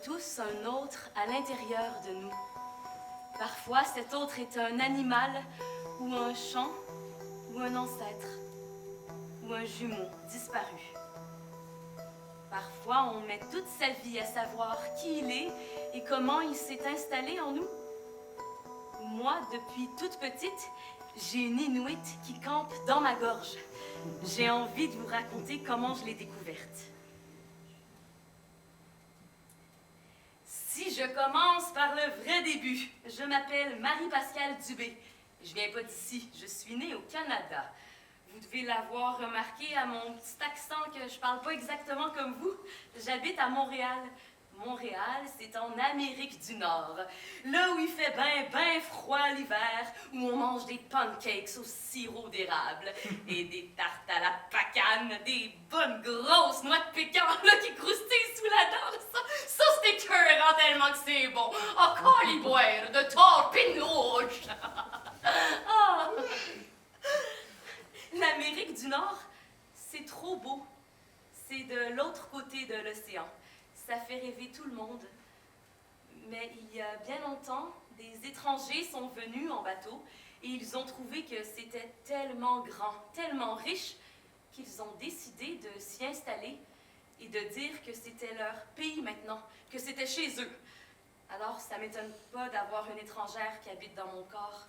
tous un autre à l'intérieur de nous. Parfois, cet autre est un animal, ou un chant, ou un ancêtre, ou un jumeau disparu. Parfois, on met toute sa vie à savoir qui il est et comment il s'est installé en nous. Moi, depuis toute petite, j'ai une Inuit qui campe dans ma gorge. J'ai envie de vous raconter comment je l'ai découverte. Si je commence par le vrai début, je m'appelle Marie-Pascale Dubé. Je viens pas d'ici, je suis née au Canada. Vous devez l'avoir remarqué à mon petit accent que je parle pas exactement comme vous. J'habite à Montréal. Montréal, c'est en Amérique du Nord. Là où il fait ben froid l'hiver, où on mange des pancakes au sirop d'érable et des tartes à la pacane, des bonnes grosses noix de pécan là, qui croustillent sous la dent. Ça c'est écœurant tellement que c'est bon. Encore les boire de tort pinouche. Ah. L'Amérique du Nord, c'est trop beau. C'est de l'autre côté de l'océan. Ça fait rêver tout le monde. Mais il y a bien longtemps, des étrangers sont venus en bateau et ils ont trouvé que c'était tellement grand, tellement riche, qu'ils ont décidé de s'y installer et de dire que c'était leur pays maintenant, que c'était chez eux. Alors, ça m'étonne pas d'avoir une étrangère qui habite dans mon corps.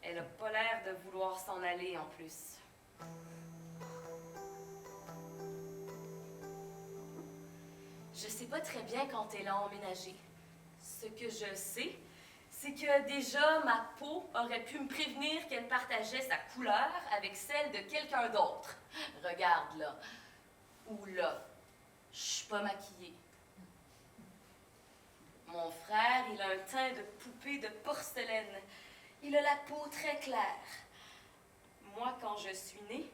Elle a pas l'air de vouloir s'en aller en plus. Je sais pas très bien quand elle a emménagé. Ce que je sais, c'est que déjà ma peau aurait pu me prévenir qu'elle partageait sa couleur avec celle de quelqu'un d'autre. Regarde là. Ou là. Je suis pas maquillée. Mon frère, il a un teint de poupée de porcelaine. Il a la peau très claire. Moi, quand je suis née,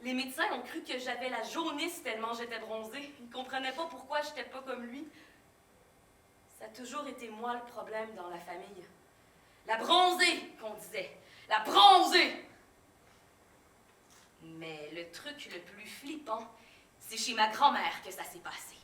les médecins ont cru que j'avais la jaunisse tellement j'étais bronzée. Ils ne comprenaient pas pourquoi j'étais pas comme lui. Ça a toujours été moi le problème dans la famille. La bronzée, qu'on disait. La bronzée! Mais le truc le plus flippant, c'est chez ma grand-mère que ça s'est passé.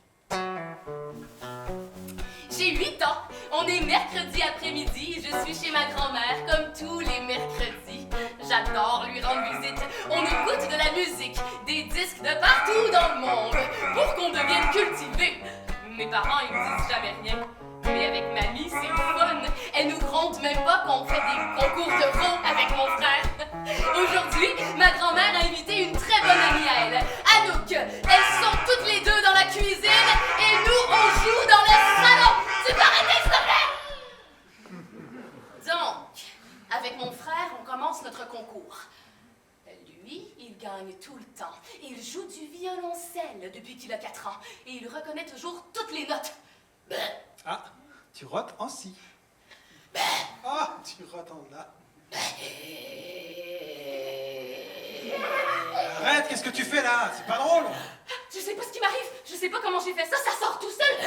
J'ai 8 ans, on est mercredi après-midi et je suis chez ma grand-mère comme tous les mercredis. J'adore lui rendre visite. On écoute de la musique, des disques de partout dans le monde pour qu'on devienne cultivé. Mes parents, ils me disent jamais rien. Mais avec mamie, c'est le fun. Elle nous gronde même pas qu'on fait des concours de rond avec mon frère. Aujourd'hui, ma grand-mère a invité une très bonne amie à elle, Anouk. Elles sont toutes les deux dans la cuisine et nous, on joue dans le salon. Tu peux arrêter, s'il te plaît? Donc, avec mon frère, on commence notre concours. Lui, il gagne tout le temps. Il joue du violoncelle depuis qu'il a 4 ans et il reconnaît toujours toutes les notes. Ah, tu rotes en si. Ah, tu rotes en là. Arrête, qu'est-ce que tu fais là? C'est pas drôle. Je sais pas ce qui m'arrive. Je sais pas comment j'ai fait ça. Ça sort tout seul.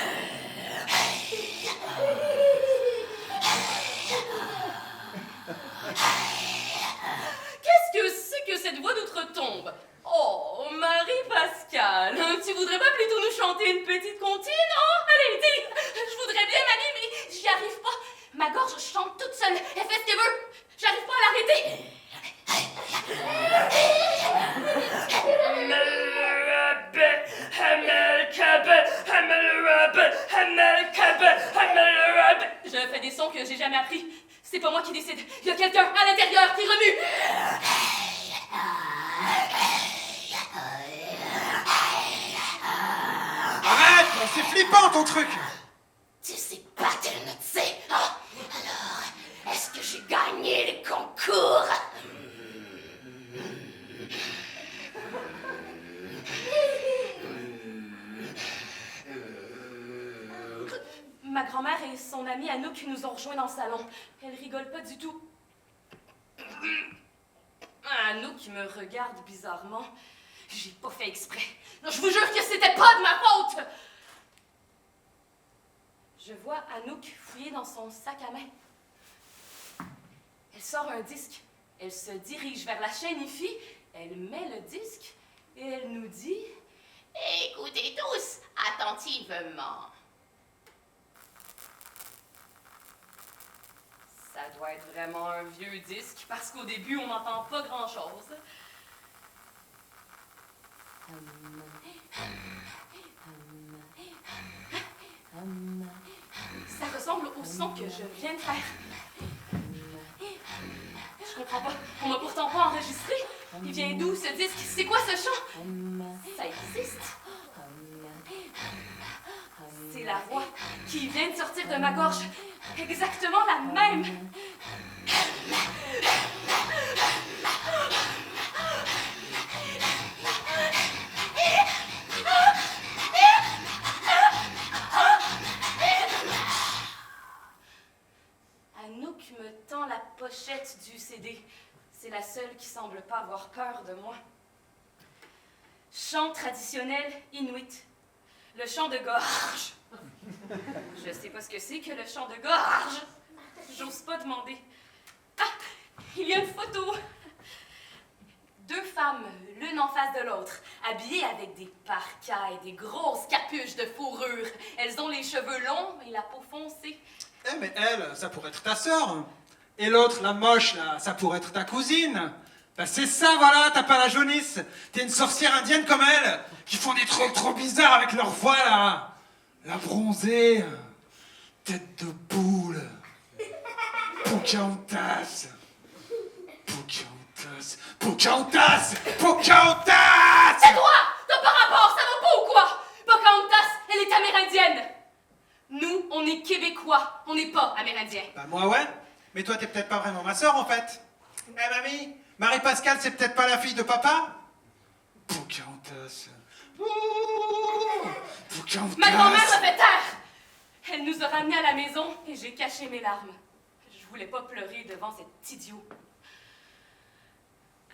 Qu'est-ce que c'est que cette voix d'outre-tombe? Oh, Marie-Pascale, tu voudrais pas plutôt nous chanter une petite comptine? Oh, allez, dis! Je voudrais bien, mamie, mais j'y arrive pas. Ma gorge chante toute seule. Elle fait ce qu'elle veut. J'arrive pas à l'arrêter. Je fais des sons que j'ai jamais appris. C'est pas moi qui décide. Il y a quelqu'un à l'intérieur qui remue. Arrête, c'est flippant ton truc. Tu sais pas quelle note c'est, hein? Alors, est-ce que j'ai gagné le concours? Ma grand-mère et son amie Anouk nous ont rejoints dans le salon. Elle rigole pas du tout. Anouk me regarde bizarrement. J'ai pas fait exprès. Non, je vous jure que c'était pas de ma faute! Je vois Anouk fouiller dans son sac à main. Elle sort un disque. Elle se dirige vers la chaîne IFI. Elle met le disque et elle nous dit « Écoutez tous attentivement. doit être vraiment un vieux disque, parce qu'au début, on n'entend pas grand-chose. Ça ressemble au son que je viens de faire. Je comprends pas. On m'a pourtant pas enregistré. Il vient d'où, ce disque? C'est quoi ce chant? Ça existe. C'est la voix qui vient de sortir de ma gorge. Exactement la même. Anouk me tend la pochette du CD. C'est la seule qui semble pas avoir peur de moi. Chant traditionnel inuit. Le chant de gorge. Je sais pas ce que c'est que le chant de gorge. J'ose pas demander. Ah! Il y a une photo. 2 femmes, l'une en face de l'autre, habillées avec des parkas et des grosses capuches de fourrure. Elles ont les cheveux longs et la peau foncée. Eh, mais elle, ça pourrait être ta sœur. Et l'autre, la moche, là, ça pourrait être ta cousine. Ben c'est ça, voilà, t'as pas la jaunisse. T'es une sorcière indienne comme elle, qui font des trucs trop bizarres avec leur voix, là. La bronzée, tête de boule, Pocahontas. Pocahontas, Pocahontas, Pocahontas! C'est toi! T'as pas rapport, ça va pas ou quoi? Pocahontas, elle est amérindienne. Nous, on est Québécois, on n'est pas Amérindiens. Bah moi ouais, mais toi t'es peut-être pas vraiment ma sœur en fait. Eh mamie, Marie-Pascale c'est peut-être pas la fille de papa? Pocahontas. Ouh, Pocahontas. Ma grand-mère m'a fait taire! Elle nous a ramenés à la maison et j'ai caché mes larmes. Je voulais pas pleurer devant cet idiot.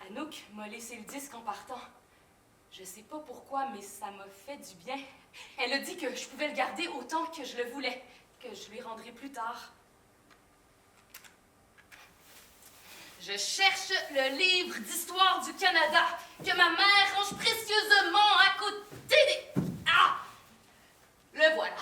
Anouk m'a laissé le disque en partant. Je sais pas pourquoi, mais ça m'a fait du bien. Elle a dit que je pouvais le garder autant que je le voulais, que je lui rendrai plus tard. Je cherche le livre d'histoire du Canada que ma mère range précieusement à côté des... Ah! Le voilà.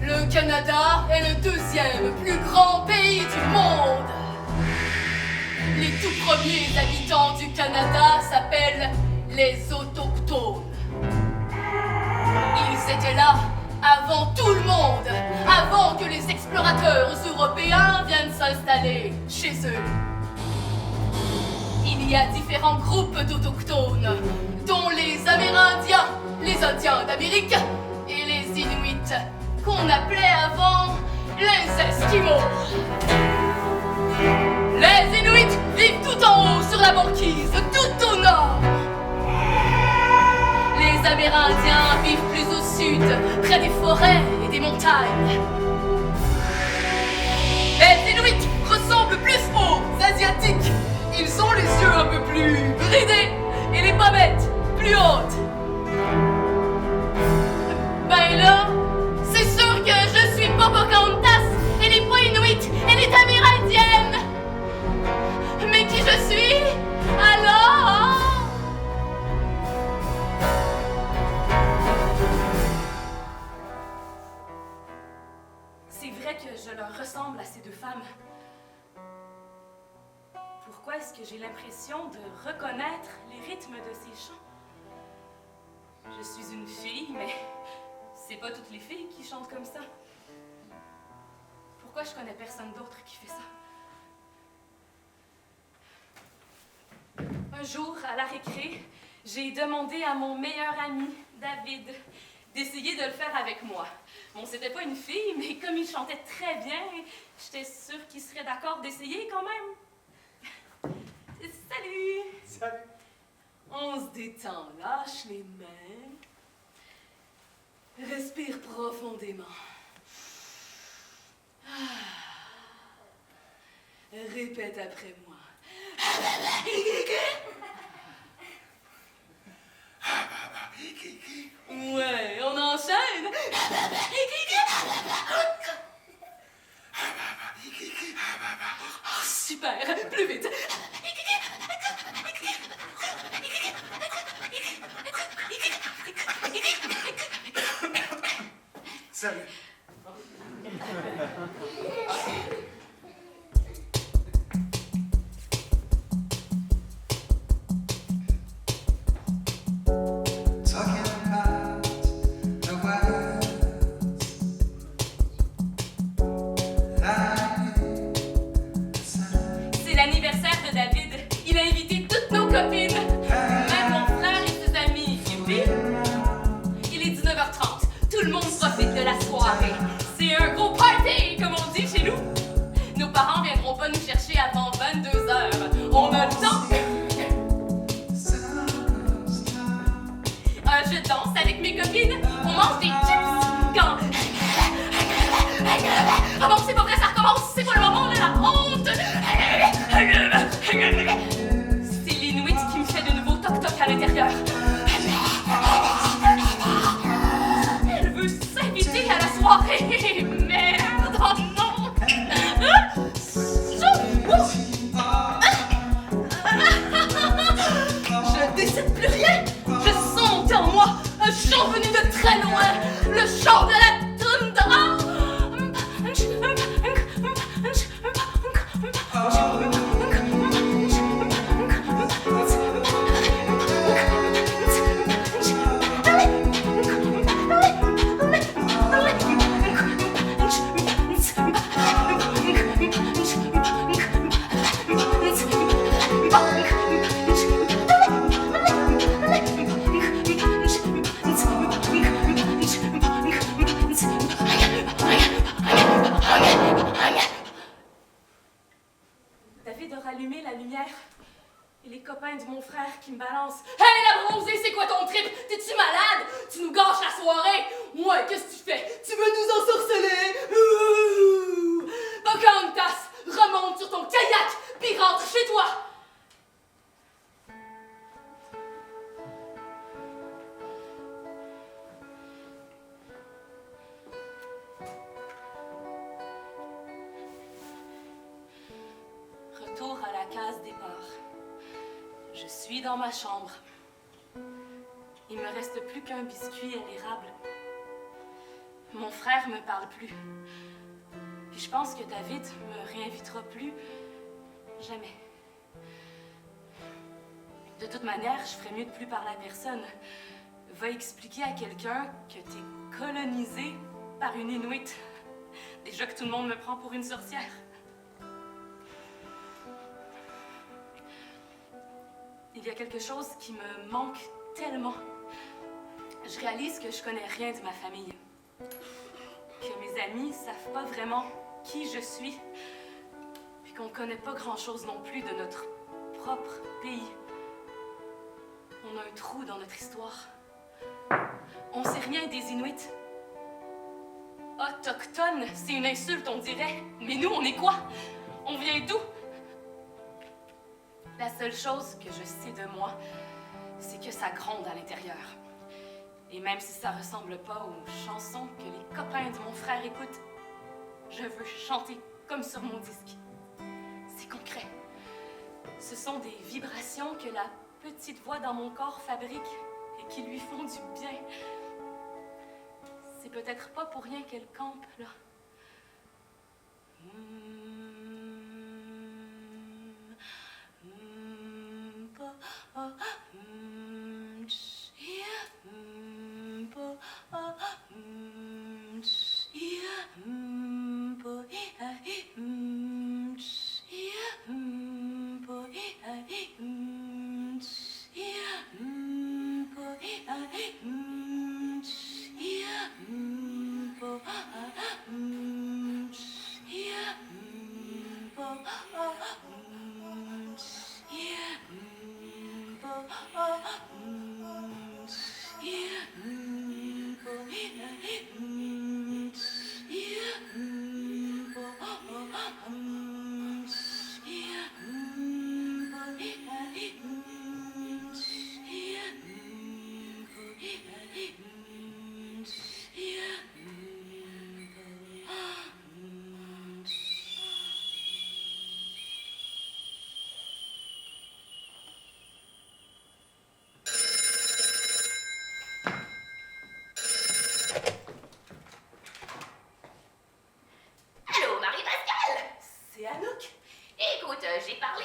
Le Canada est le 2e plus grand pays du monde. Les tout premiers habitants du Canada s'appellent les Autochtones. Ils étaient là avant tout le monde, avant que les explorateurs européens viennent s'installer chez eux. Il y a différents groupes d'Autochtones, dont les Amérindiens, les Indiens d'Amérique et les Inuits, qu'on appelait avant les Esquimaux. Les Inuits vivent tout en haut sur la banquise, tout au nord. Les Amérindiens vivent plus au sud, près des forêts et des montagnes. Les Inuits ressemblent plus aux Asiatiques. Ils ont les yeux un peu plus bridés et les pommettes plus hautes. Ben là, c'est sûr que je suis pas Pocahontas, elle est pas Inuit, elle est amérindienne. Mais qui je suis, alors? C'est vrai que je leur ressemble à ces 2 femmes. Pourquoi est-ce que j'ai l'impression de reconnaître les rythmes de ces chants? Je suis une fille, mais c'est pas toutes les filles qui chantent comme ça. Pourquoi je connais personne d'autre qui fait ça? Un jour, à la récré, j'ai demandé à mon meilleur ami, David, d'essayer de le faire avec moi. Bon, c'était pas une fille, mais comme il chantait très bien, j'étais sûre qu'il serait d'accord d'essayer quand même. Salut! Salut. On se détend, lâche les mains. Respire profondément. Répète après moi. Ouais, on enchaîne. Oh, super, plus vite. Salut. C'est l'anniversaire de David. Il a invité toutes nos copines. Même mon frère et ses amis. Youpi! Il est 19h30. Tout le monde profite de la soirée. C'est un gros party, comme on dit chez nous. Nos parents viendront pas nous chercher avant 22h. On a le temps. Je danse avec mes copines. On mange des chips. Quand... Ah bon, c'est pas vrai, ça recommence. C'est pas le moment, là, la honte. C'est l'Inuit qui me fait de nouveaux toc-toc à l'intérieur. Elle veut s'inviter à la soirée. Merde, oh non. Je décide plus rien. Je sens monter en moi un chant venu de très loin. Le chant de la toundra. David a rallumé la lumière et les copains de mon frère qui me balancent. Hey la bronzée, c'est quoi ton trip? T'es-tu malade? Tu nous gâches la soirée? Ouais, qu'est-ce que tu fais? Tu veux nous ensorceler? Pocahontas, remonte sur ton kayak puis rentre chez toi. Retour à la case départ. Je suis dans ma chambre. Il me reste plus qu'un biscuit à l'érable. Mon frère me parle plus. Puis je pense que David me réinvitera plus. Jamais. De toute manière, je ferais mieux de plus parler à personne. Va expliquer à quelqu'un que t'es colonisé par une Inuit. Déjà que tout le monde me prend pour une sorcière. Il y a quelque chose qui me manque tellement. Je réalise que je connais rien de ma famille. Que mes amis savent pas vraiment qui je suis. Puis qu'on connaît pas grand-chose non plus de notre propre pays. On a un trou dans notre histoire. On sait rien des Inuits. Autochtone, c'est une insulte, on dirait. Mais nous, on est quoi? On vient d'où? La seule chose que je sais de moi, c'est que ça gronde à l'intérieur. Et même si ça ressemble pas aux chansons que les copains de mon frère écoutent, je veux chanter comme sur mon disque. C'est concret. Ce sont des vibrations que la petite voix dans mon corps fabrique et qui lui font du bien. C'est peut-être pas pour rien qu'elle campe là.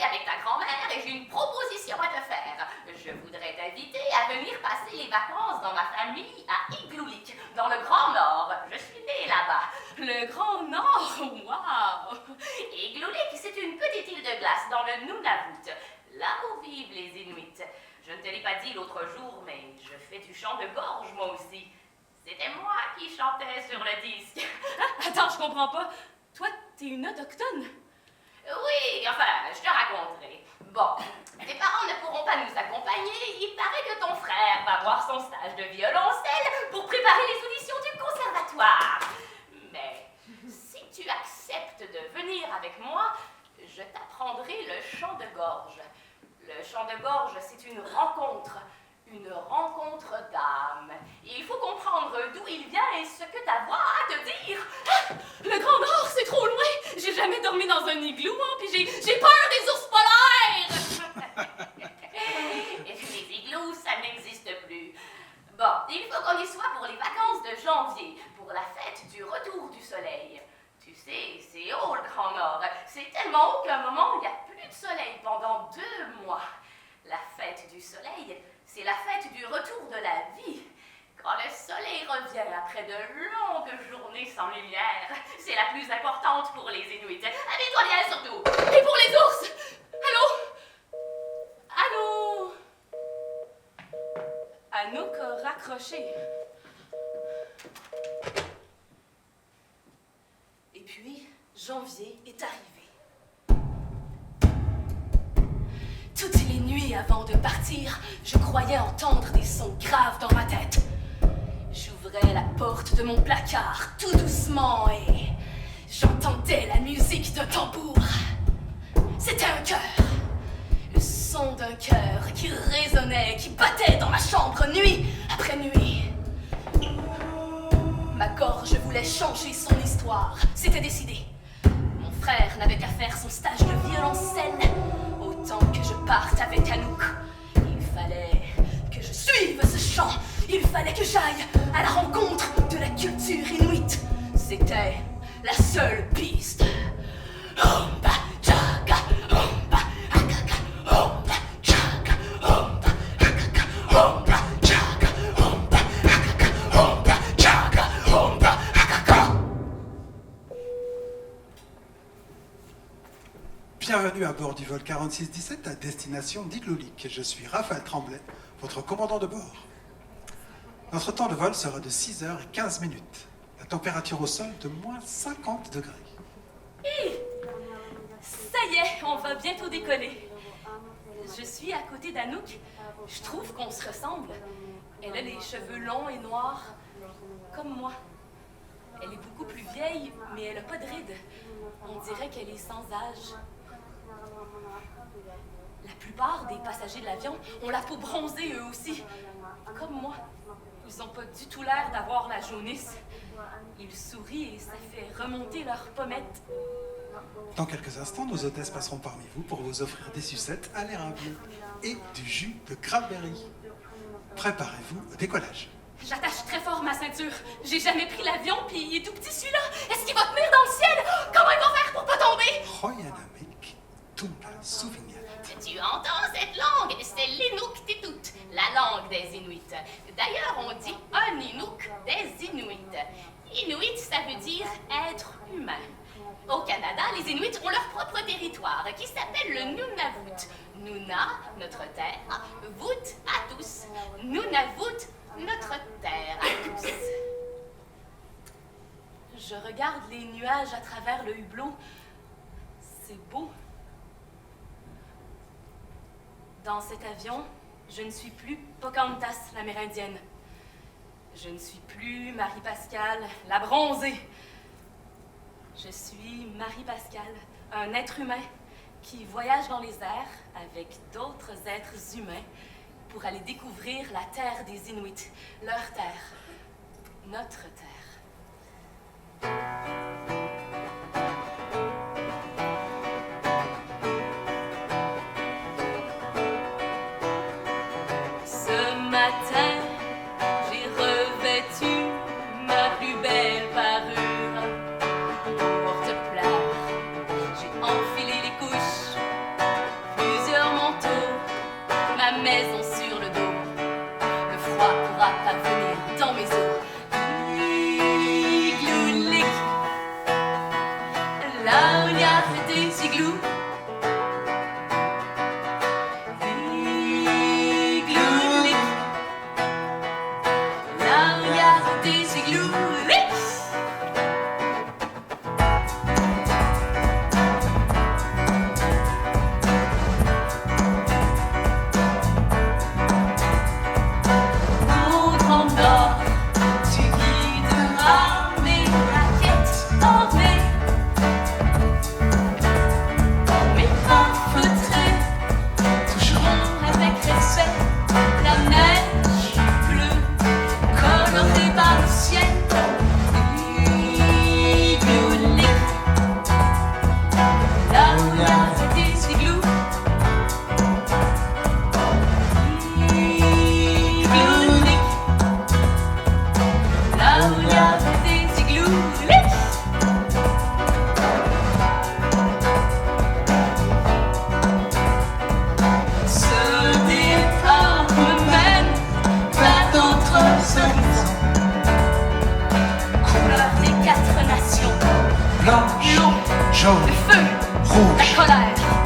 parlé avec ta grand-mère et j'ai une proposition à te faire. Je voudrais t'inviter à venir passer les vacances dans ma famille à Igloolik, dans le Grand Nord. Je suis née là-bas. Le Grand Nord, waouh! Igloolik, c'est une petite île de glace dans le Nunavut, là où vivent les Inuits. Je ne te l'ai pas dit l'autre jour, mais je fais du chant de gorge moi aussi. C'était moi qui chantais sur le disque. Attends, je comprends pas. Toi, t'es une autochtone? Oui, enfin, je te raconterai. Bon, tes parents ne pourront pas nous accompagner. Il paraît que ton frère va voir son stage de violoncelle pour préparer les auditions du conservatoire. Mais si tu acceptes de venir avec moi, je t'apprendrai le chant de gorge. Le chant de gorge, c'est une rencontre d'âme. Il faut comprendre d'où il vient et ce que ta voix a à te dire. Ah, le Grand Nord, c'est trop loin. J'ai jamais dormi dans un igloo, hein, puis j'ai peur des ours polaires. Les igloos, ça n'existe plus. Bon, il faut qu'on y soit pour les vacances de janvier, pour la fête du retour du soleil. Tu sais, c'est haut le Grand Nord. C'est tellement haut qu'à un moment, il n'y a plus de soleil pendant 2 mois. La fête du soleil, c'est la fête du retour de la vie. Quand le soleil revient après de longues journées sans lumière, c'est la plus importante pour les Inuits. Habille-toi bien surtout. Et pour les ours? Allô? Allô? Anouk a raccroché. Et puis, janvier est arrivé. Toutes les nuits avant de partir, je croyais entendre des sons graves dans ma tête. J'ouvrais la porte de mon placard tout doucement et j'entendais la musique d'un tambour. C'était un cœur. Le son d'un cœur qui résonnait, qui battait dans ma chambre nuit après nuit. Ma gorge voulait changer son histoire. C'était décidé. Mon frère n'avait qu'à faire son stage de violoncelle. Autant que je parte avec Anouk. Il fallait que je suive ce chant. Il fallait que j'aille à la rencontre de la culture inuite. C'était la seule piste. Homba, jaga, homba, akaka, homba, jaga, homba, akaka, homba, jaga, homba, akaka, homba, jaga, homba, akaka. Bienvenue à bord du vol 4617 à destination d'Igloolik. Je suis Raphaël Tremblay, votre commandant de bord. Notre temps de vol sera de 6h15. La température au sol de moins 50 degrés. Ça y est, on va bientôt décoller. Je suis à côté d'Anouk. Je trouve qu'on se ressemble. Elle a les cheveux longs et noirs, comme moi. Elle est beaucoup plus vieille, mais elle n'a pas de rides. On dirait qu'elle est sans âge. La plupart des passagers de l'avion ont la peau bronzée eux aussi, comme moi. Ils n'ont pas du tout l'air d'avoir la jaunisse. Ils sourient et ça fait remonter leurs pommettes. Dans quelques instants, nos hôtesses passeront parmi vous pour vous offrir des sucettes à l'érable et du jus de cranberry. Préparez-vous au décollage. J'attache très fort ma ceinture. J'ai jamais pris l'avion, puis il est tout petit celui-là. Est-ce qu'il va tenir dans le ciel? Comment il va faire pour pas tomber? Royanamik, Tunga, Souvignal. Tu entends cette langue? C'est l'Inuktitut, la langue des Inuits. D'ailleurs, on dit un Inuk des Inuits. Inuit, ça veut dire être humain. Au Canada, les Inuits ont leur propre territoire qui s'appelle le Nunavut. Nuna, notre terre. Vut, à tous. Nunavut, notre terre à tous. Je regarde les nuages à travers le hublot. C'est beau. Dans cet avion, je ne suis plus Pocahontas, l'amérindienne. Je ne suis plus Marie-Pascale, la bronzée. Je suis Marie-Pascale, un être humain qui voyage dans les airs avec d'autres êtres humains pour aller découvrir la terre des Inuits, leur terre, notre terre. Ce matin, j'ai revêtu ma plus belle parure pour te plaire. J'ai enfilé les couches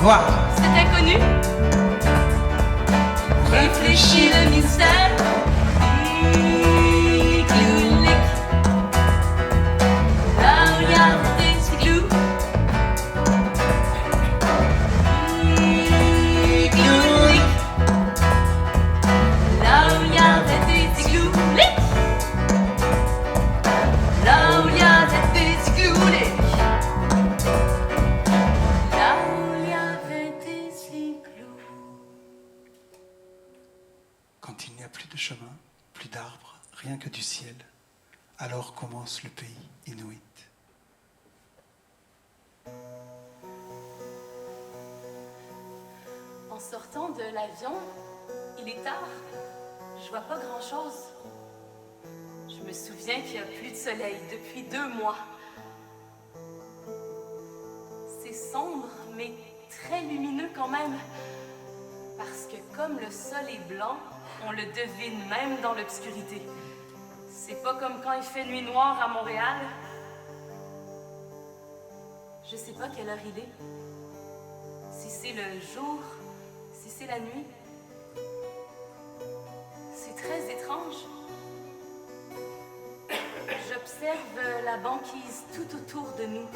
voir. C'est inconnu. Réfléchis le mystère. Clou-lic. Là où il y a des petits clous. Clou-lic. Là où il y a des petits clous. Lic. Là où il y a des petits clous. Lic. Là où il y avait des petits clous. Quand il n'y a plus de chemin, plus d'arbres, rien que du ciel, alors commence le pays Inuit. En sortant de l'avion, il est tard. Je vois pas grand-chose. Je me souviens qu'il n'y a plus de soleil depuis 2 mois. C'est sombre, mais très lumineux quand même. Parce que comme le sol est blanc, on le devine même dans l'obscurité. C'est pas comme quand il fait nuit noire à Montréal. Je sais pas quelle heure il est. Si c'est le jour, si c'est la nuit. C'est très étrange. J'observe la banquise tout autour de nous.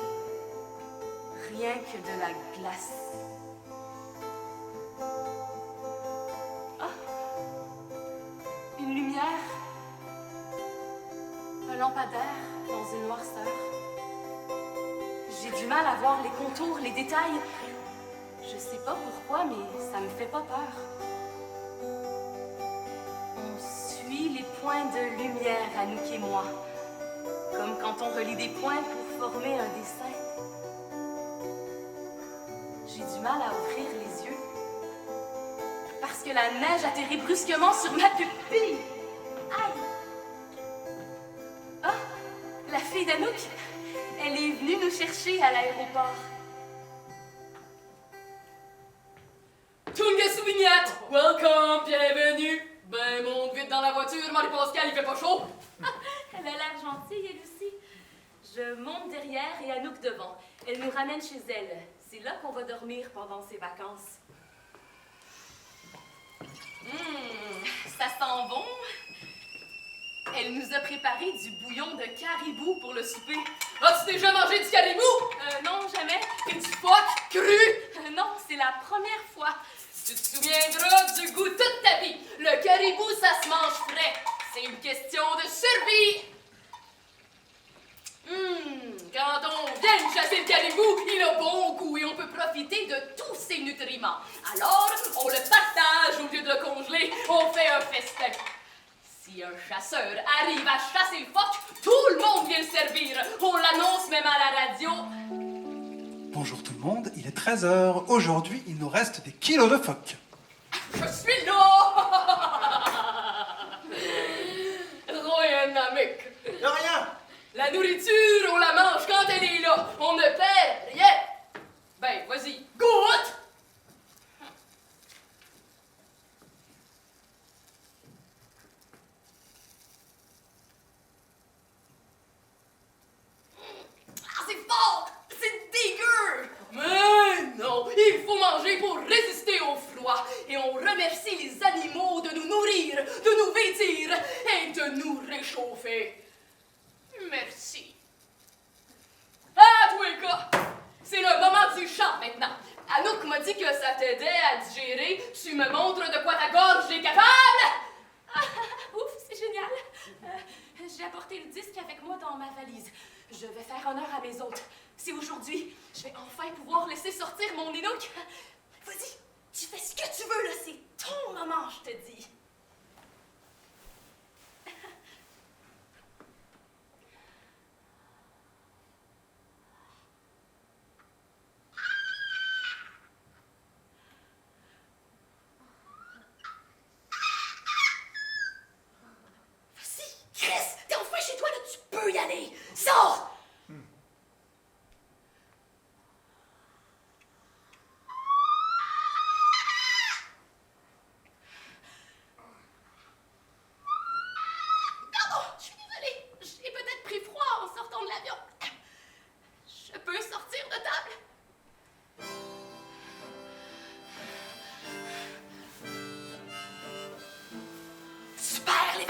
Rien que de la glace. Une lumière, un lampadaire dans une noirceur. J'ai du mal à voir les contours, les détails. Je sais pas pourquoi, mais ça me fait pas peur. On suit les points de lumière, Anouk et moi, comme quand on relie des points pour former un dessin. J'ai du mal à ouvrir les yeux. Parce que la neige atterrit brusquement sur ma pupille. Aïe! Ah! La fille d'Anouk, elle est venue nous chercher à l'aéroport. Tunga Souvignette! Welcome, bienvenue! Ben, monte vite dans la voiture, Marie-Pascal, il fait pas chaud! Elle a l'air gentille, elle aussi. Je monte derrière et Anouk devant. Elle nous ramène chez elle. C'est là qu'on va dormir pendant ses vacances. Ça sent bon. Elle nous a préparé du bouillon de caribou pour le souper. As-tu déjà mangé du caribou? Non, jamais. Et du phoque cru? Non, c'est la première fois. Tu te souviendras du goût toute ta vie. Le caribou, ça se mange frais. C'est une question de survie. Quand on vient de chasser le caribou, il a bon goût et on peut profiter de tous ses nutriments. Alors, on le partage au lieu de le congeler. On fait un festin. Si un chasseur arrive à chasser le phoque, tout le monde vient le servir. On l'annonce même à la radio. Bonjour tout le monde, il est 13h. Aujourd'hui, il nous reste des kilos de phoques. Je suis là! Rien, Namek. Y'a rien. La nourriture, on la mange quand elle est là. On ne perd rien. Ben, vas-y, goûte! Ah, c'est fort! C'est dégueu! Mais non, il faut manger pour résister au froid. Et on remercie les animaux de nous nourrir, de nous vêtir et de nous réchauffer. Merci. Ah, tous les gars, c'est le moment du chant maintenant. Anouk m'a dit que ça t'aidait à digérer. Tu me montres de quoi ta gorge est capable? Ouf, c'est génial. J'ai apporté le disque avec moi dans ma valise. Je vais faire honneur à mes hôtes. C'est aujourd'hui, je vais enfin pouvoir laisser sortir mon Anouk. Vas-y, tu fais ce que tu veux, là. C'est ton moment, je te dis. Y aller! Sors!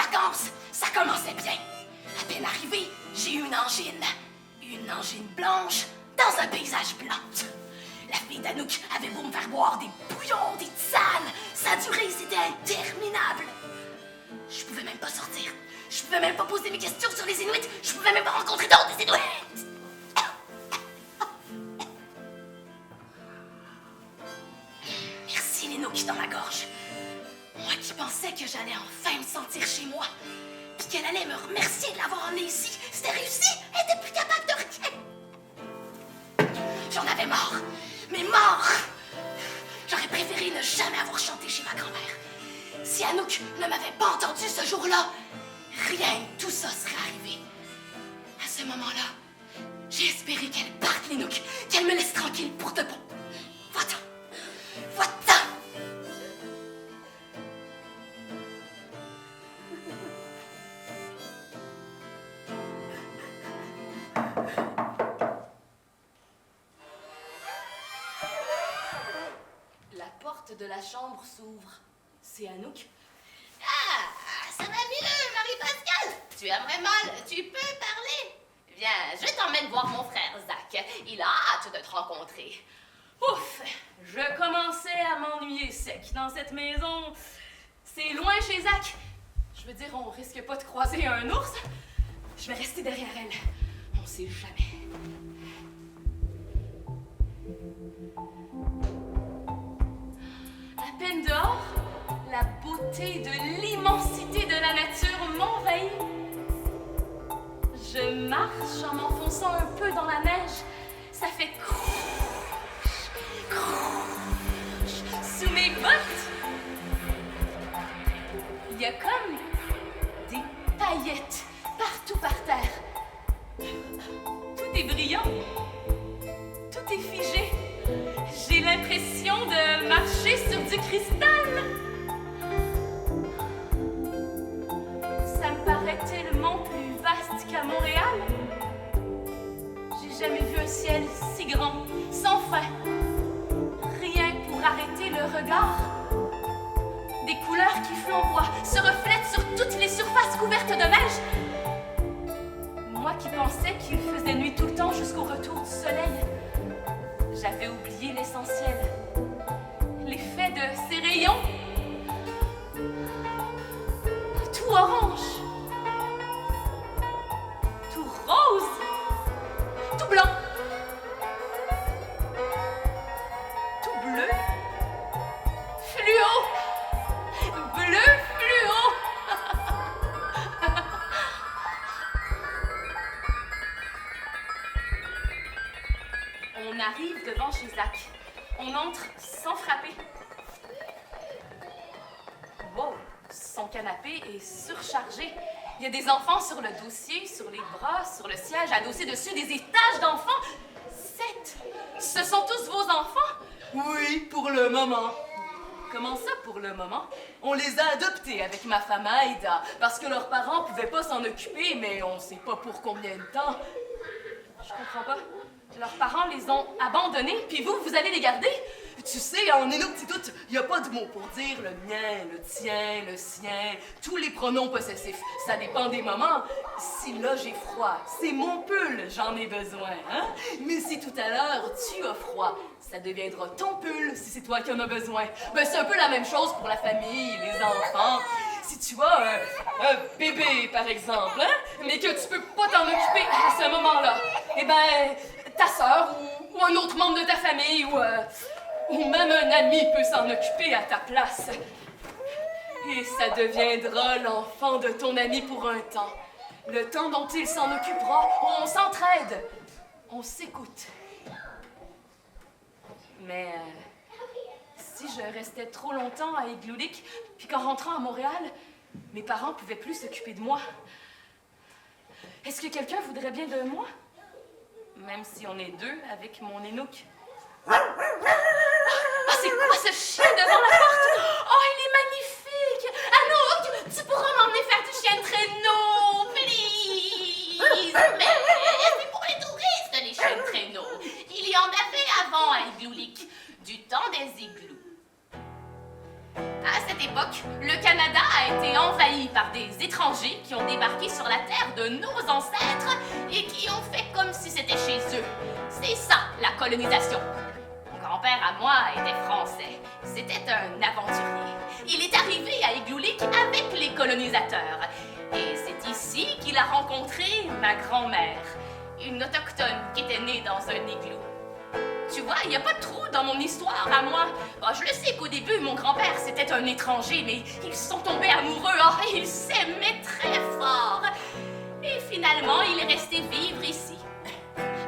vacances, ça commençait bien. À peine arrivé, j'ai eu une angine. Une angine blanche dans un paysage blanc. La fille d'Anouk avait beau me faire boire des bouillons, des tisanes. Ça a duré, c'était interminable. Je pouvais même pas sortir. Je pouvais même pas poser mes questions sur les Inuits. Je pouvais même pas rencontrer d'autres Inuits. Merci les Nooks dans ma gorge. Moi qui pensais que j'allais enfin me sentir chez moi. Puis qu'elle allait me remercier de l'avoir emmenée ici. C'était réussi. Elle était plus capable de rien. J'en avais marre. Mais marre. J'aurais préféré ne jamais avoir chanté chez ma grand-mère. Si Anouk ne m'avait pas entendu ce jour-là, rien de tout ça serait arrivé. À ce moment-là, j'ai espéré qu'elle parte, les Nooks, qu'elle me laisse tranquille pour de bon. Va-t'en. Va-t'en. La porte de la chambre s'ouvre. C'est Anouk. Ah, ça va mieux, Marie-Pascale. Tu aimerais mal, tu peux parler. Viens, je t'emmène voir mon frère Zach. Il a hâte de te rencontrer. Ouf! Je commençais à m'ennuyer sec dans cette maison. C'est loin chez Zach. Je veux dire, on risque pas de croiser un ours. Je vais rester derrière elle. On sait jamais. À peine dehors, la beauté de l'immensité de la nature m'envahit. Je marche en m'enfonçant un peu dans la neige. Ça fait crouch, crouch sous mes bottes. Il y a comme des paillettes partout par terre. Tout est brillant. Tout est figé. J'ai l'impression de marcher sur du cristal. Ça me paraît tellement plus vaste qu'à Montréal. J'ai jamais vu un ciel si grand, sans fin. Rien pour arrêter le regard. Des couleurs qui flamboient, se reflètent sur toutes les surfaces couvertes de neige. Moi qui pensais qu'il faisait nuit tout le temps jusqu'au retour du soleil, j'avais oublié l'essentiel. L'effet de ces rayons. Tout orange. Tout rose. Tout blanc. Tout bleu. Fluo. Bleu fluo. On arrive devant chez Zach. On entre sans frapper. Wow, son canapé est surchargé. Il y a des enfants sur le dossier, sur les bras, sur le siège, adossés dessus, des étages d'enfants. 7. Ce sont tous vos enfants? Oui, pour le moment. Comment ça, pour le moment? On les a adoptés avec ma femme Aïda, parce que leurs parents pouvaient pas s'en occuper, mais on sait pas pour combien de temps. Je comprends pas. Leurs parents les ont abandonnés, puis vous allez les garder? Tu sais, en Inuktitut, il n'y a pas de mot pour dire le mien, le tien, le sien, tous les pronoms possessifs. Ça dépend des moments. Si là j'ai froid, c'est mon pull, j'en ai besoin, hein? Mais si tout à l'heure tu as froid, ça deviendra ton pull si c'est toi qui en as besoin. Ben c'est un peu la même chose pour la famille, les enfants. Si tu as un bébé, par exemple, hein, mais que tu peux pas t'en occuper à ce moment-là, eh ben, ta sœur ou un autre membre de ta famille ou même un ami peut s'en occuper à ta place. Et ça deviendra l'enfant de ton ami pour un temps. Le temps dont il s'en occupera, on s'entraide, on s'écoute. Mais si je restais trop longtemps à Igloolik, puis qu'en rentrant à Montréal, mes parents pouvaient plus s'occuper de moi, est-ce que quelqu'un voudrait bien de moi? Même si on est deux avec mon Inuk. Ah, c'est quoi ce chien devant la porte? Oh, il est magnifique! Anouk, tu pourras m'emmener faire du chien de traîneau, please! Mais c'est pour les touristes, les chiens de traîneau. Il y en avait avant à Igloolik, du temps des igloos. À cette l'époque, le Canada a été envahi par des étrangers qui ont débarqué sur la terre de nos ancêtres et qui ont fait comme si c'était chez eux. C'est ça, la colonisation. Mon grand-père à moi était français. C'était un aventurier. Il est arrivé à Igloolik avec les colonisateurs. Et c'est ici qu'il a rencontré ma grand-mère, une autochtone qui était née dans un igloo. Tu vois, il n'y a pas de trou dans mon histoire à moi. Bon, je le sais qu'au début, mon grand-père, c'était un étranger, mais ils sont tombés amoureux. Oh, ils s'aimaient très fort. Et finalement, il est resté vivre ici.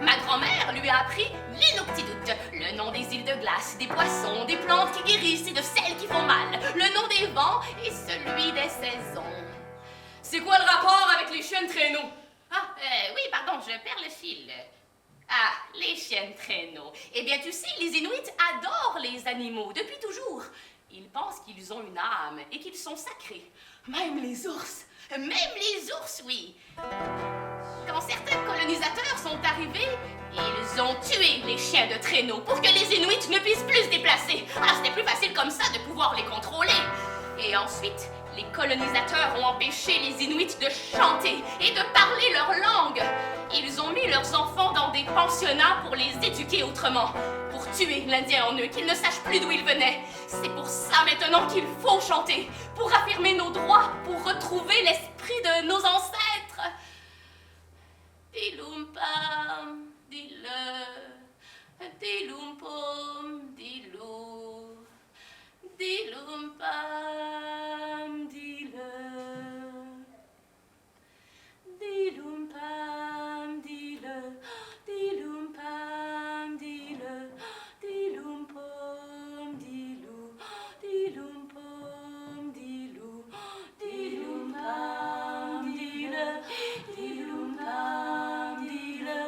Ma grand-mère lui a appris l'Inuktitut, le nom des îles de glace, des poissons, des plantes qui guérissent et de celles qui font mal, le nom des vents et celui des saisons. C'est quoi le rapport avec les chiens de traîneau? Ah, oui, pardon, je perds le fil. Ah, les chiens de traîneau. Eh bien, tu sais, les Inuits adorent les animaux depuis toujours. Ils pensent qu'ils ont une âme et qu'ils sont sacrés. Même les ours. Même les ours, oui. Quand certains colonisateurs sont arrivés, ils ont tué les chiens de traîneau pour que les Inuits ne puissent plus se déplacer. Alors, c'était plus facile comme ça de pouvoir les contrôler. Et ensuite, les colonisateurs ont empêché les Inuits de chanter et de parler leur langue. Ils ont mis leurs enfants dans des pensionnats pour les éduquer autrement, pour tuer l'Indien en eux, qu'ils ne sachent plus d'où ils venaient. C'est pour ça maintenant qu'il faut chanter, pour affirmer nos droits, pour retrouver l'esprit de nos ancêtres. Dilumpam, dile, dilumpom, dilou, dilumpam, dile, dilumpam, dile, dilumpam, dile, dilumpom, dilou, dilumpom, dilou, dilumpam, dile, dilumpam, dile,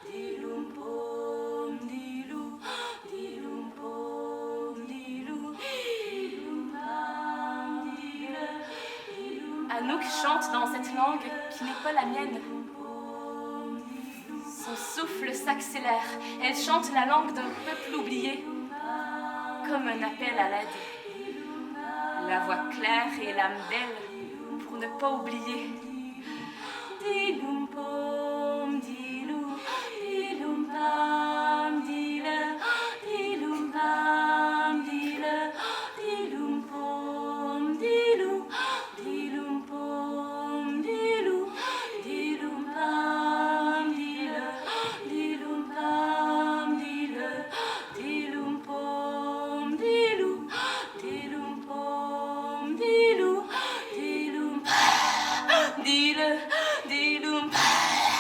dilumpom, dilou, dilumpom, dilou, dilumpam, dile. Anouk chante dans cette langue qui n'est pas la mienne. Son souffle s'accélère. Elle chante la langue d'un peuple oublié, comme un appel à l'aide. La voix claire et l'âme belle pour ne pas oublier. Dilumpom, dilou, dilumpam, dile, dilumpam, dile, dilumpom, dilou, dilumpom, dilou, dilumpam, dile, dilumpam, dile, dilumpom, dilou, dilumpom, dilou, dilumpam, dile, dilumpam.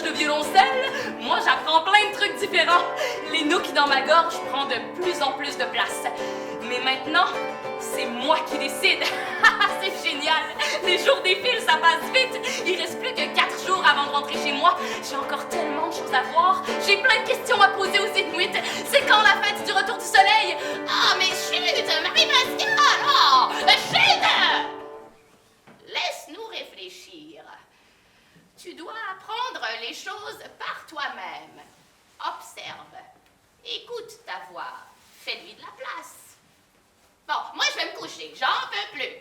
de violoncelle, moi j'apprends plein de trucs différents. Les nooks dans ma gorge prennent de plus en plus de place. Mais maintenant, c'est moi qui décide. C'est génial. Les jours défilent, ça passe vite. Il reste plus que 4 jours avant de rentrer chez moi. J'ai encore tellement de choses à voir. J'ai plein de questions à poser aux Inuits. C'est quand la fête du retour du soleil? Ah, mais chut, Marie-Pascale! Oh, chut! Laisse-nous réfléchir. Tu dois apprendre les choses par toi-même. Observe. Écoute ta voix. Fais-lui de la place. Bon, moi je vais me coucher. J'en peux plus.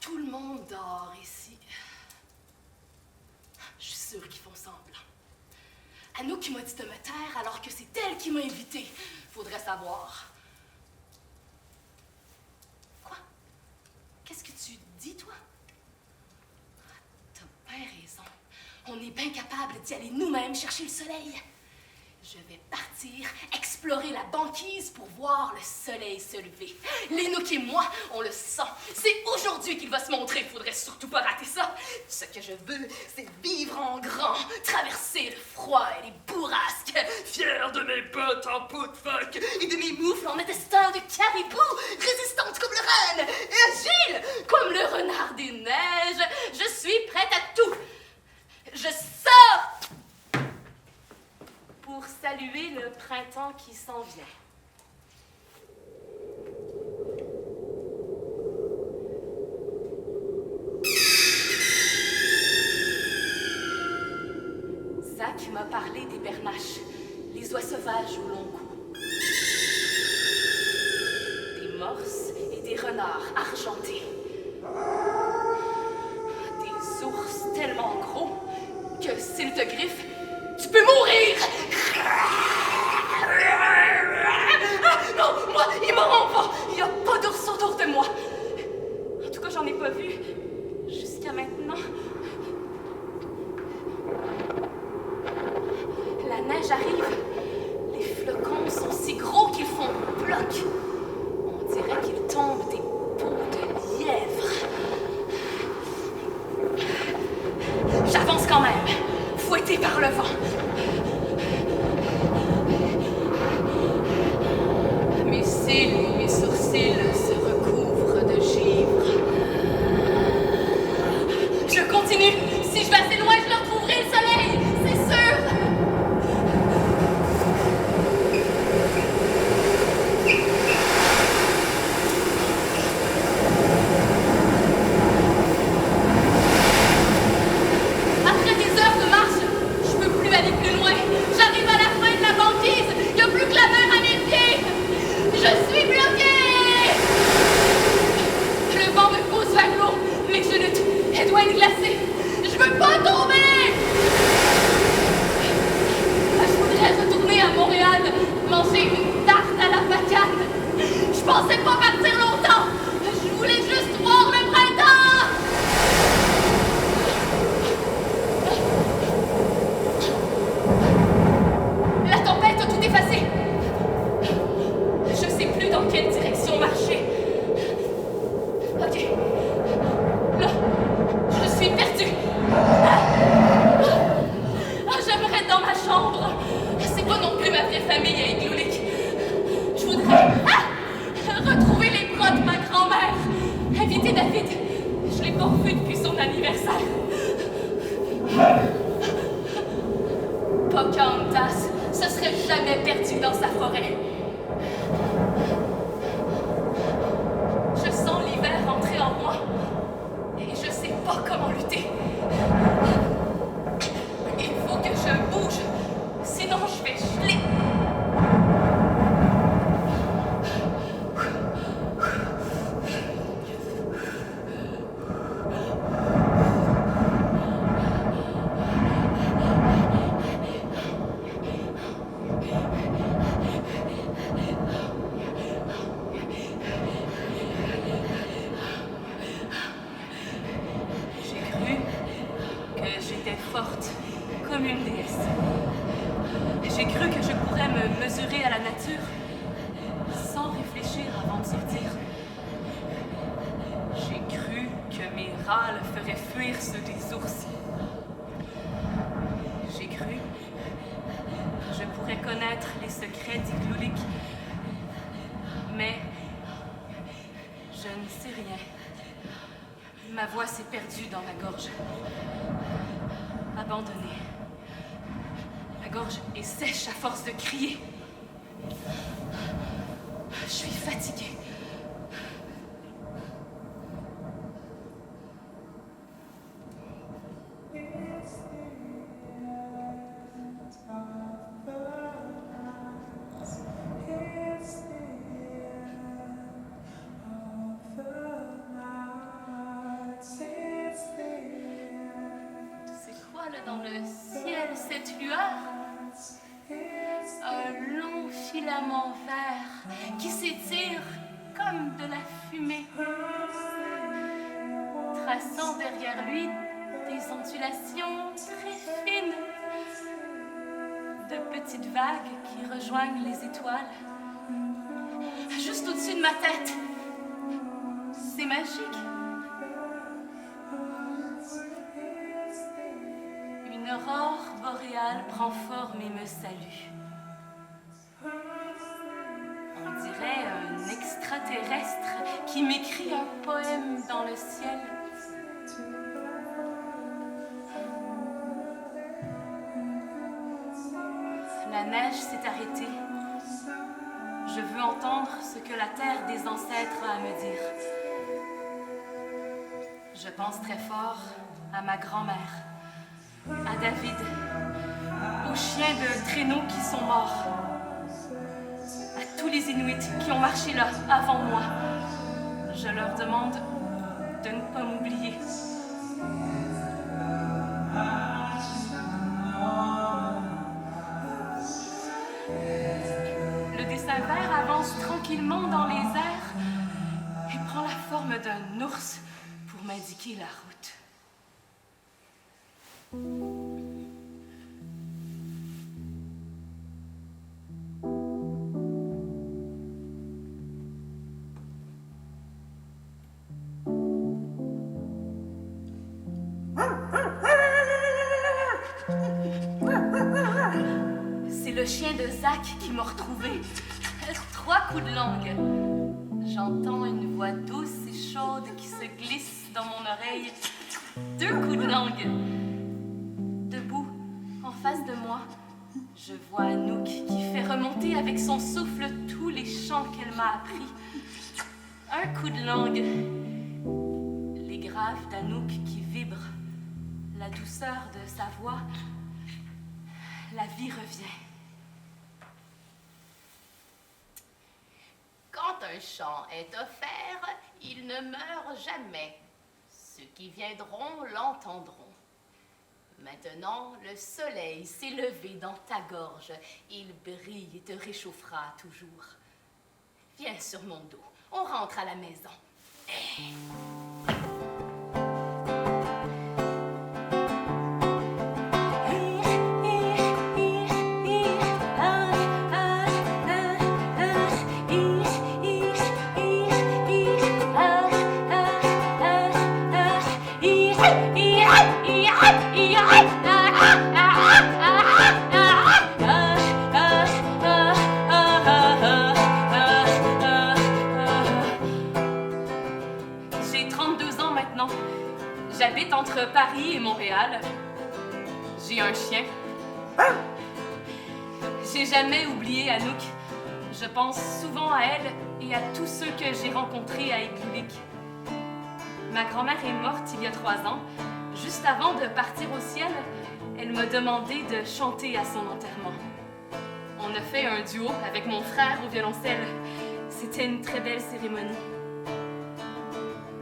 Tout le monde dort ici. Je suis sûre qu'ils font semblant. Anouk m'a dit de me taire alors que c'est elle qui m'a invitée. Faudrait savoir. Quoi? Qu'est-ce que tu dis, toi? T'as bien raison. On est bien capable d'y aller nous-mêmes chercher le soleil. Je vais partir explorer la banquise pour voir le soleil se lever. Lénouk et moi, on le sent. C'est aujourd'hui qu'il va se montrer. Faudrait surtout pas rater ça. Ce que je veux, c'est vivre en grand, traverser le froid et les bourrasques, fier de mes bottes en peau de phoque et de mes moufles en intestin de caribou, résistante comme le renne et agile comme le renard des neiges. Je suis prête à tout. Je sors pour saluer le printemps qui s'en vient. Zach m'a parlé des bernaches, les oies sauvages au long cou, des morses et des renards argentés, des ours tellement gros que s'ils te griffent, tu peux mourir! Non, moi, ils m'auront pas! Il n'y a pas d'ours autour de moi! En tout cas, j'en ai pas vu jusqu'à maintenant. La neige arrive. Les flocons sont si gros qu'ils font bloc. On dirait qu'ils tombent des peaux de lièvre. J'avance quand même, fouetté par le vent. Mes cils et mes sourcils se recouvrent de givre. Je continue. Si je vais assez loin, je le retrouverai le soleil, c'est sûr. Après des heures de marche, je peux plus aller plus loin. J'arrive à la fin de la banquise. Il n'y a plus que la mer à mes pieds. Je suis bloquée. Le vent me pousse vers l'eau. Mes genoux, elles doivent être glacées. Je veux pas tomber. Je voudrais retourner à Montréal, manger une tarte à la bacane. Je pensais pas partir longtemps. Je voulais juste voir le printemps. La tempête a tout effacé. Je sais plus dans quelle direction marcher. Ok. Là, je suis perdue. J'aimerais être dans ma chambre. C'est pas non plus ma vraie famille à Igloolik. Je voudrais retrouver les bras de ma grand-mère. Inviter David. Je l'ai pas revu depuis son anniversaire. Pocahontas se serait jamais perdue dans sa forêt. Je sens l'hiver entrer en moi et je sais pas comment lutter. Il faut que je bouge, sinon je vais geler. Forte, comme une déesse. J'ai cru que je pourrais me mesurer à la nature sans réfléchir avant de sortir. râles feraient fuir ceux des ours. J'ai cru que je pourrais connaître les secrets d'Iglulik, mais je ne sais rien. Ma voix s'est perdue dans ma gorge. Abandonnée. Ma gorge est sèche à force de crier. Je suis fatiguée. Dans le ciel, cette lueur, un long filament vert qui s'étire comme de la fumée, traçant derrière lui des ondulations très fines, de petites vagues qui rejoignent les étoiles, juste au-dessus de ma tête. C'est magique. Une aurore boréale prend forme et me salue. On dirait un extraterrestre qui m'écrit un poème dans le ciel. La neige s'est arrêtée. Je veux entendre ce que la terre des ancêtres a à me dire. Je pense très fort à ma grand-mère, à David, aux chiens de traîneau qui sont morts, à tous les Inuits qui ont marché là avant moi. Je leur demande de ne pas m'oublier. Le dessin vert avance tranquillement dans les airs et prend la forme d'un ours pour m'indiquer la route. C'est le chien de Zach qui m'a retrouvée. 3 coups de langue. J'entends une voix douce et chaude qui se glisse dans mon oreille. 2 coups de langue. Debout, en face de moi, je vois Anouk qui fait remonter avec son souffle tous les chants qu'elle m'a appris. 1 coup de langue. Les graves d'Anouk qui vibrent. La douceur de sa voix. La vie revient. Quand un chant est offert, il ne meurt jamais. Ceux qui viendront l'entendront. Maintenant, le soleil s'est levé dans ta gorge. Il brille et te réchauffera toujours. Viens sur mon dos, on rentre à la maison. J'ai 32 ans maintenant. J'habite entre Paris et Montréal. J'ai un chien. J'ai jamais oublié Anouk. Je pense souvent à elle et à tous ceux que j'ai rencontrés à Iglulik. Ma grand-mère est morte il y a 3 ans. Juste avant de partir au ciel, elle m'a demandé de chanter à son enterrement. On a fait un duo avec mon frère au violoncelle. C'était une très belle cérémonie.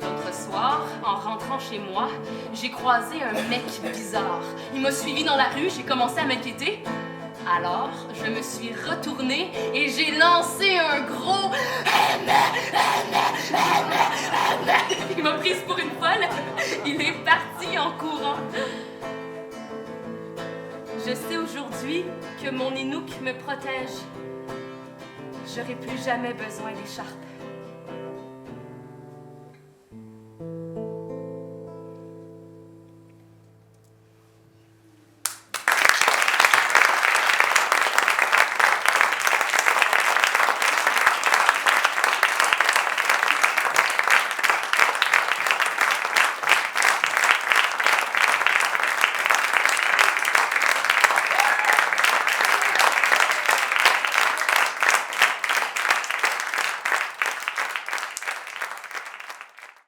L'autre soir, en rentrant chez moi, j'ai croisé un mec bizarre. Il m'a suivi dans la rue, j'ai commencé à m'inquiéter. Alors, je me suis retournée et j'ai lancé un gros... Il m'a prise pour une folle. Il est parti en courant. Je sais aujourd'hui que mon Inuk me protège. J'aurai plus jamais besoin d'écharpe.